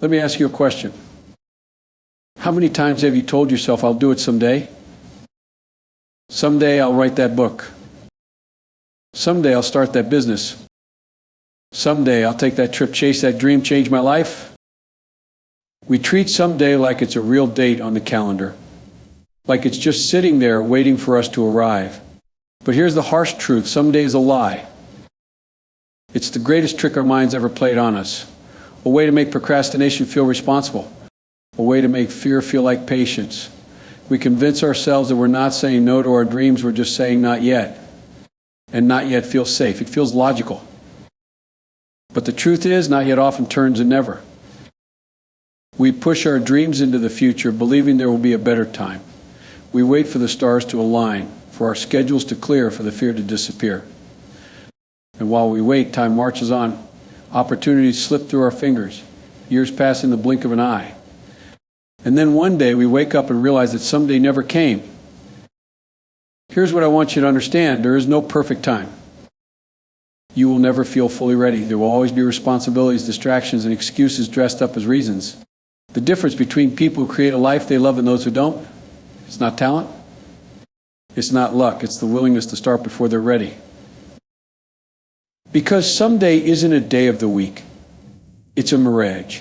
Let me ask you a question. How many times have you told yourself, I'll do it someday? Someday I'll write that book. Someday I'll start that business. Someday I'll take that trip, chase that dream, change my life. We treat someday like it's a real date on the calendar, like it's just sitting there waiting for us to arrive. But here's the harsh truth, someday is a lie. It's the greatest trick our minds ever played on us. A way to make procrastination feel responsible. A way to make fear feel like patience. We convince ourselves that we're not saying no to our dreams, we're just saying not yet. And not yet feels safe. It feels logical. But the truth is, not yet often turns to never. We push our dreams into the future, believing there will be a better time. We wait for the stars to align, for our schedules to clear, for the fear to disappear. And while we wait, time marches on. Opportunities slip through our fingers. Years pass in the blink of an eye. And then one day we wake up and realize that someday never came. Here's what I want you to understand. There is no perfect time. You will never feel fully ready. There will always be responsibilities, distractions, and excuses dressed up as reasons. The difference between people who create a life they love and those who don't, it's not talent. It's not luck. It's the willingness to start before they're ready. Because someday isn't a day of the week. It's a mirage.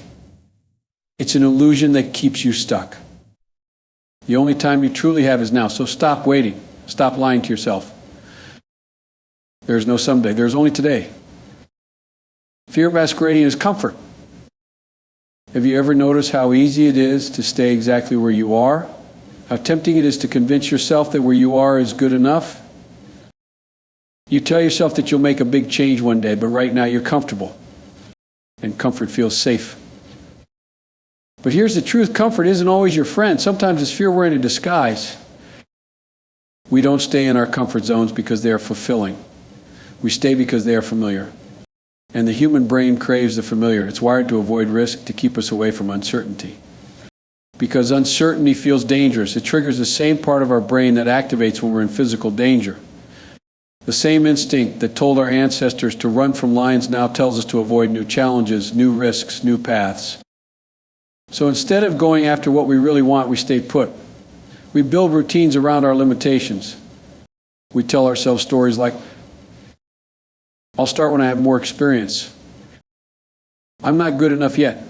It's an illusion that keeps you stuck. The only time you truly have is now. So stop waiting. Stop lying to yourself. There's no someday. There's only today. Fear masquerading is comfort. Have you ever noticed how easy it is to stay exactly where you are? How tempting it is to convince yourself that where you are is good enough? You tell yourself that you'll make a big change one day, but right now you're comfortable. And comfort feels safe. But here's the truth, comfort isn't always your friend. Sometimes it's fear wearing a disguise. We don't stay in our comfort zones because they are fulfilling. We stay because they are familiar. And the human brain craves the familiar. It's wired to avoid risk, to keep us away from uncertainty. Because uncertainty feels dangerous. It triggers the same part of our brain that activates when we're in physical danger. The same instinct that told our ancestors to run from lions now tells us to avoid new challenges, new risks, new paths. So instead of going after what we really want, we stay put. We build routines around our limitations. We tell ourselves stories like, I'll start when I have more experience. I'm not good enough yet.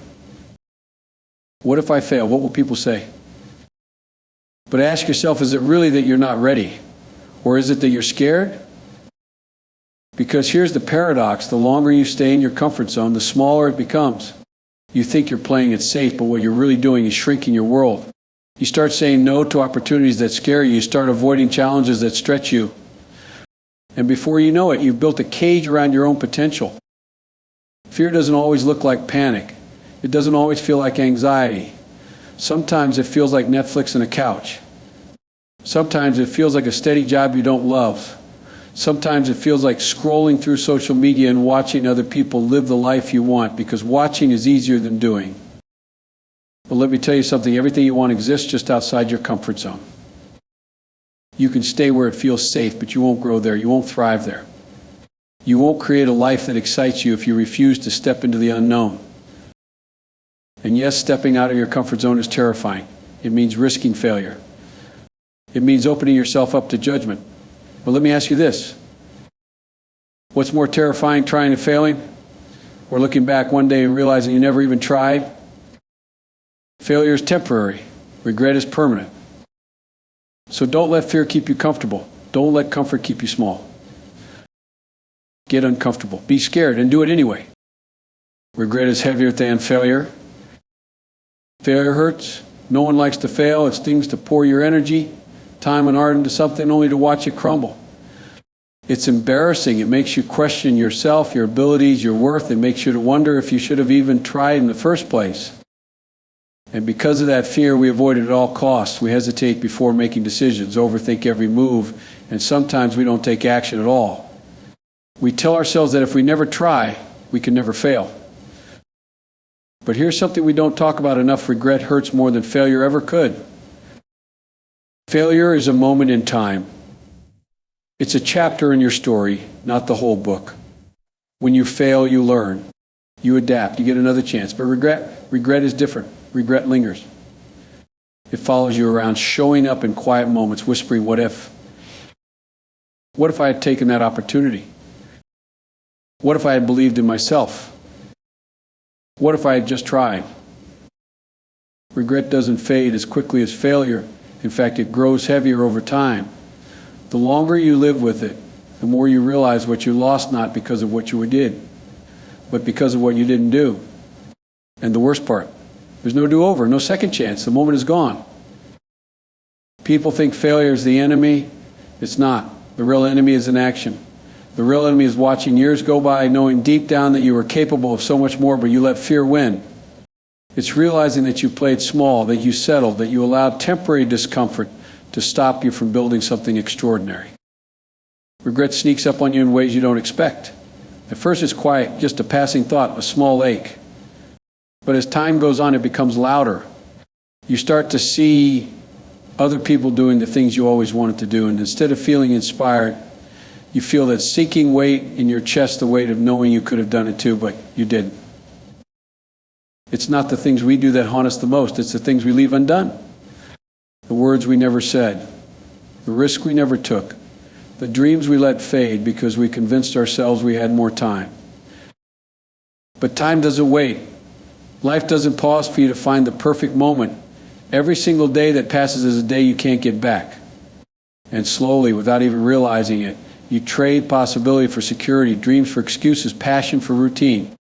What if I fail? What will people say? But ask yourself, is it really that you're not ready? Or is it that you're scared? Because here's the paradox. The longer you stay in your comfort zone, the smaller it becomes. You think you're playing it safe, but what you're really doing is shrinking your world. You start saying no to opportunities that scare you. You start avoiding challenges that stretch you. And before you know it, you've built a cage around your own potential. Fear doesn't always look like panic. It doesn't always feel like anxiety. Sometimes it feels like Netflix and a couch. Sometimes it feels like a steady job you don't love. Sometimes it feels like scrolling through social media and watching other people live the life you want, because watching is easier than doing. But let me tell you something, everything you want exists just outside your comfort zone. You can stay where it feels safe, but you won't grow there. You won't thrive there. You won't create a life that excites you if you refuse to step into the unknown. And yes, stepping out of your comfort zone is terrifying. It means risking failure. It means opening yourself up to judgment. But let me ask you this. What's more terrifying, trying and failing? Or looking back one day and realizing you never even tried? Failure is temporary. Regret is permanent. So don't let fear keep you comfortable. Don't let comfort keep you small. Get uncomfortable. Be scared and do it anyway. Regret is heavier than failure. Failure hurts. No one likes to fail. It stings to pour your energy, time and art into something only to watch it crumble. It's embarrassing. It makes you question yourself, your abilities, your worth. It makes you wonder if you should have even tried in the first place. And because of that fear, we avoid it at all costs. We hesitate before making decisions, overthink every move, and sometimes we don't take action at all. We tell ourselves that if we never try, we can never fail. But here's something we don't talk about enough. Regret hurts more than failure ever could. Failure is a moment in time. It's a chapter in your story, not the whole book. When you fail, you learn. You adapt. You get another chance. But regret, Regret is different. Regret lingers. It follows you around, showing up in quiet moments, whispering, what if? What if I had taken that opportunity? What if I had believed in myself? What if I had just tried? Regret doesn't fade as quickly as failure. In fact, it grows heavier over time. The longer you live with it, the more you realize what you lost, not because of what you did, but because of what you didn't do. And the worst part, there's no do-over, no second chance. The moment is gone. People think failure is the enemy. It's not. The real enemy is inaction. The real enemy is watching years go by, knowing deep down that you were capable of so much more, but you let fear win. It's realizing that you played small, that you settled, that you allowed temporary discomfort to stop you from building something extraordinary. Regret sneaks up on you in ways you don't expect. At first it's quiet, just a passing thought, a small ache. But as time goes on, it becomes louder. You start to see other people doing the things you always wanted to do, and instead of feeling inspired, you feel that sinking weight in your chest, the weight of knowing you could have done it too, but you didn't. It's not the things we do that haunt us the most, it's the things we leave undone. The words we never said, the risk we never took, the dreams we let fade because we convinced ourselves we had more time. But time doesn't wait. Life doesn't pause for you to find the perfect moment. Every single day that passes is a day you can't get back. And slowly, without even realizing it, you trade possibility for security, dreams for excuses, passion for routine.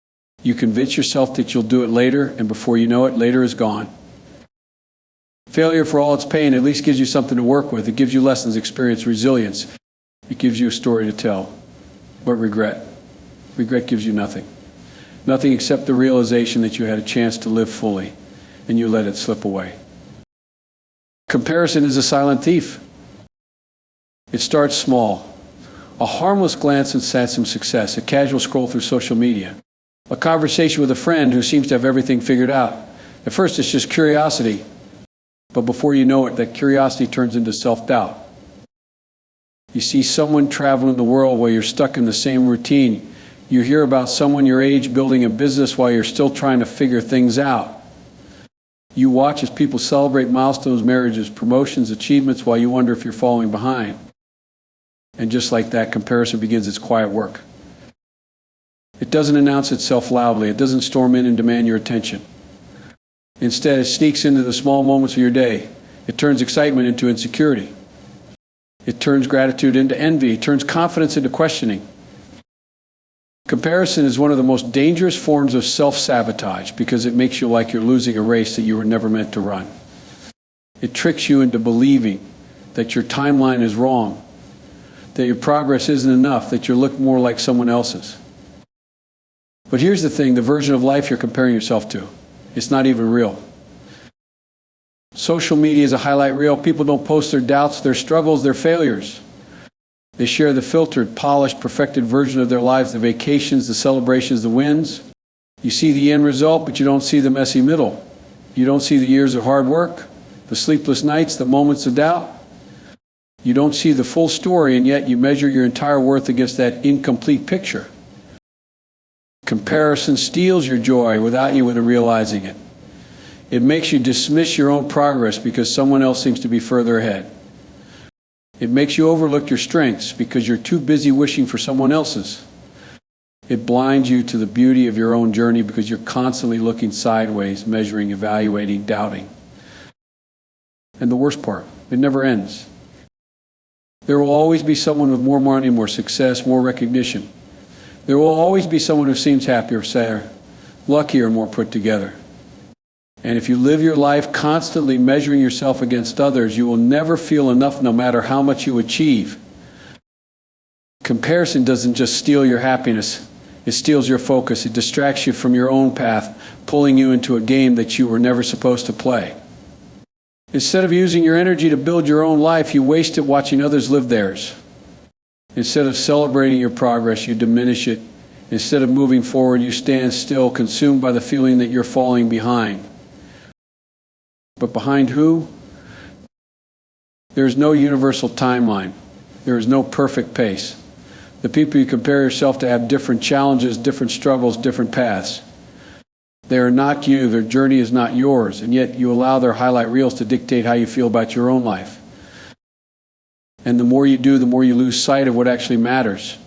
You convince yourself that you'll do it later, and before you know it, later is gone. Failure, for all its pain, at least gives you something to work with. It gives you lessons, experience, resilience. It gives you a story to tell. But regret gives you nothing. Nothing except the realization that you had a chance to live fully, and you let it slip away. Comparison is a silent thief. It starts small. A harmless glance at some success, a casual scroll through social media, a conversation with a friend who seems to have everything figured out. At first it's just curiosity, but before you know it, that curiosity turns into self-doubt. You see someone traveling the world while you're stuck in the same routine. You hear about someone your age building a business while you're still trying to figure things out. You watch as people celebrate milestones, marriages, promotions, achievements while you wonder if you're falling behind. And just like that, comparison begins its quiet work. It doesn't announce itself loudly. It doesn't storm in and demand your attention. Instead, it sneaks into the small moments of your day. It turns excitement into insecurity. It turns gratitude into envy. It turns confidence into questioning. Comparison is one of the most dangerous forms of self-sabotage because it makes you like you're losing a race that you were never meant to run. It tricks you into believing that your timeline is wrong, that your progress isn't enough, that you look more like someone else's. But here's the thing, the version of life you're comparing yourself to, it's not even real. Social media is a highlight reel. People don't post their doubts, their struggles, their failures. They share the filtered, polished, perfected version of their lives, the vacations, the celebrations, the wins. You see the end result, but you don't see the messy middle. You don't see the years of hard work, the sleepless nights, the moments of doubt. You don't see the full story, and yet you measure your entire worth against that incomplete picture. Comparison steals your joy without you even realizing it. It makes you dismiss your own progress because someone else seems to be further ahead. It makes you overlook your strengths because you're too busy wishing for someone else's. It blinds you to the beauty of your own journey because you're constantly looking sideways, measuring, evaluating, doubting. And the worst part, it never ends. There will always be someone with more money, more success, more recognition. There will always be someone who seems happier, sadder, luckier, more put together. And if you live your life constantly measuring yourself against others, you will never feel enough no matter how much you achieve. Comparison doesn't just steal your happiness, it steals your focus. It distracts you from your own path, pulling you into a game that you were never supposed to play. Instead of using your energy to build your own life, you waste it watching others live theirs. Instead of celebrating your progress, you diminish it. Instead of moving forward, you stand still, consumed by the feeling that you're falling behind. But behind who? There is no universal timeline. There is no perfect pace. The people you compare yourself to have different challenges, different struggles, different paths. They are not you. Their journey is not yours. And yet you allow their highlight reels to dictate how you feel about your own life. And the more you do, the more you lose sight of what actually matters.